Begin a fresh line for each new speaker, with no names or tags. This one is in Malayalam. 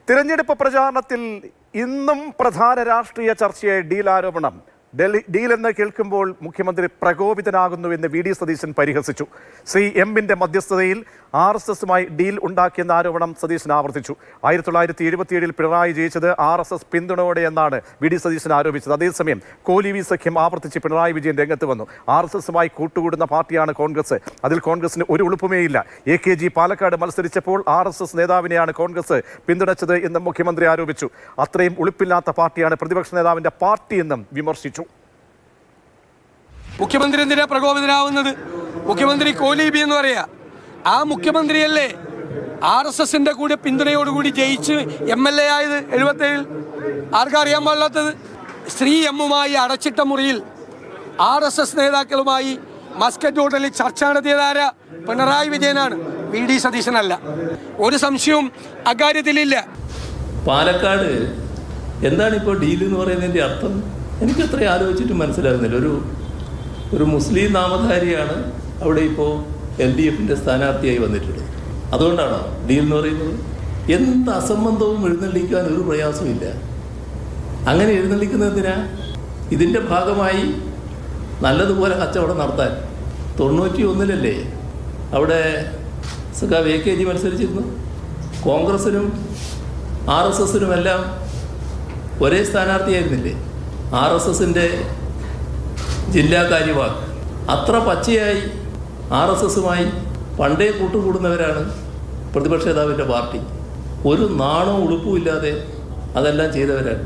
തിരഞ്ഞെടുപ്പ് പ്രചാരണത്തിൽ ഇന്നും പ്രധാന രാഷ്ട്രീയ ചർച്ചയായ ഡീൽ ആരോപണം. ഡീൽ എന്ന് കേൾക്കുമ്പോൾ മുഖ്യമന്ത്രി പ്രകോപിതനാകുന്നുവെന്ന് വി ഡി സതീശൻ പരിഹസിച്ചു. ശ്രീ എമ്മിന്റെ മധ്യസ്ഥതയിൽ RSSുമായി ഡീൽ ഉണ്ടാക്കിയെന്ന ആരോപണം സതീശൻ ആവർത്തിച്ചു. 1977 പിണറായി ജയിച്ചത് RSS പിന്തുണയോടെ എന്നാണ് വി ഡി സതീശൻ ആരോപിച്ചത്. അതേസമയം കോലീവി സഖ്യം ആവർത്തിച്ച് പിണറായി വിജയൻ രംഗത്ത് വന്നു. RSSുമായി കൂട്ടുകൂടുന്ന പാർട്ടിയാണ് കോൺഗ്രസ്. അതിൽ കോൺഗ്രസിന് ഒരു ഉളുപ്പുമേയില്ല. AKG പാലക്കാട് മത്സരിച്ചപ്പോൾ RSS നേതാവിനെയാണ് കോൺഗ്രസ് പിന്തുണച്ചത് എന്നും മുഖ്യമന്ത്രി ആരോപിച്ചു. അത്രയും ഉളുപ്പില്ലാത്ത പാർട്ടിയാണ് പ്രതിപക്ഷ നേതാവിന്റെ പാർട്ടി എന്നും വിമർശിച്ചു.
മുഖ്യമന്ത്രി എന്തിനാ പ്രകോപിതനാവുന്നത്? മുഖ്യമന്ത്രി കോലീബി എന്ന് പറയാ. ആ മുഖ്യമന്ത്രിയല്ലേ RSSന്റെ കൂടെ പിന്തുണയോടുകൂടി ജയിച്ച് MLA ആയത് 77. ആർക്കറിയാൻ പാടില്ലാത്തത്? ശ്രീ എമ്മുമായി അടച്ചിട്ട മുറിയിൽ RSS നേതാക്കളുമായി മസ്കറ്റ് ഹോട്ടലിൽ ചർച്ച നടത്തിയതാര? പിണറായി വിജയനാണ്, വി ഡി സതീശനല്ല. ഒരു സംശയവും അക്കാര്യത്തിലില്ല.
പാലക്കാട് എന്താണ് ഇപ്പോൾ ഡീൽ എന്ന് പറയുന്നതിൻ്റെ അർത്ഥം? എനിക്ക് അത്രയും ആലോചിച്ചിട്ട് മനസ്സിലാകുന്നില്ല. ഒരു മുസ്ലിം നാമധാരിയാണ് അവിടെ ഇപ്പോൾ LDFന്റെ സ്ഥാനാർത്ഥിയായി വന്നിട്ടുള്ളത്. അതുകൊണ്ടാണോ ഡീൽ എന്ന് പറയുന്നത്? എന്ത് അസംബന്ധവും എഴുന്നള്ളിക്കാൻ ഒരു പ്രയാസമില്ല. അങ്ങനെ എഴുന്നള്ളിക്കുന്നതിനാ? ഇതിൻ്റെ ഭാഗമായി നല്ലതുപോലെ കച്ചവടം നടത്താൻ 91-ലല്ലേ അവിടെ സഖാവ് AKG മത്സരിച്ചിരുന്നു. കോൺഗ്രസിനും RSSനുമെല്ലാം ഒരേ സ്ഥാനാർത്ഥിയായിരുന്നില്ലേ? RSSന്റെ ജില്ലാ കാര്യവാഹ്. അത്ര പച്ചയായി RSSുമായി പണ്ടേ കൂട്ടുകൂടുന്നവരാണ് പ്രതിപക്ഷ നേതാവിൻ്റെ പാർട്ടി. ഒരു നാണോ ഉളുപ്പും ഇല്ലാതെ അതെല്ലാം ചെയ്തവരാണ്.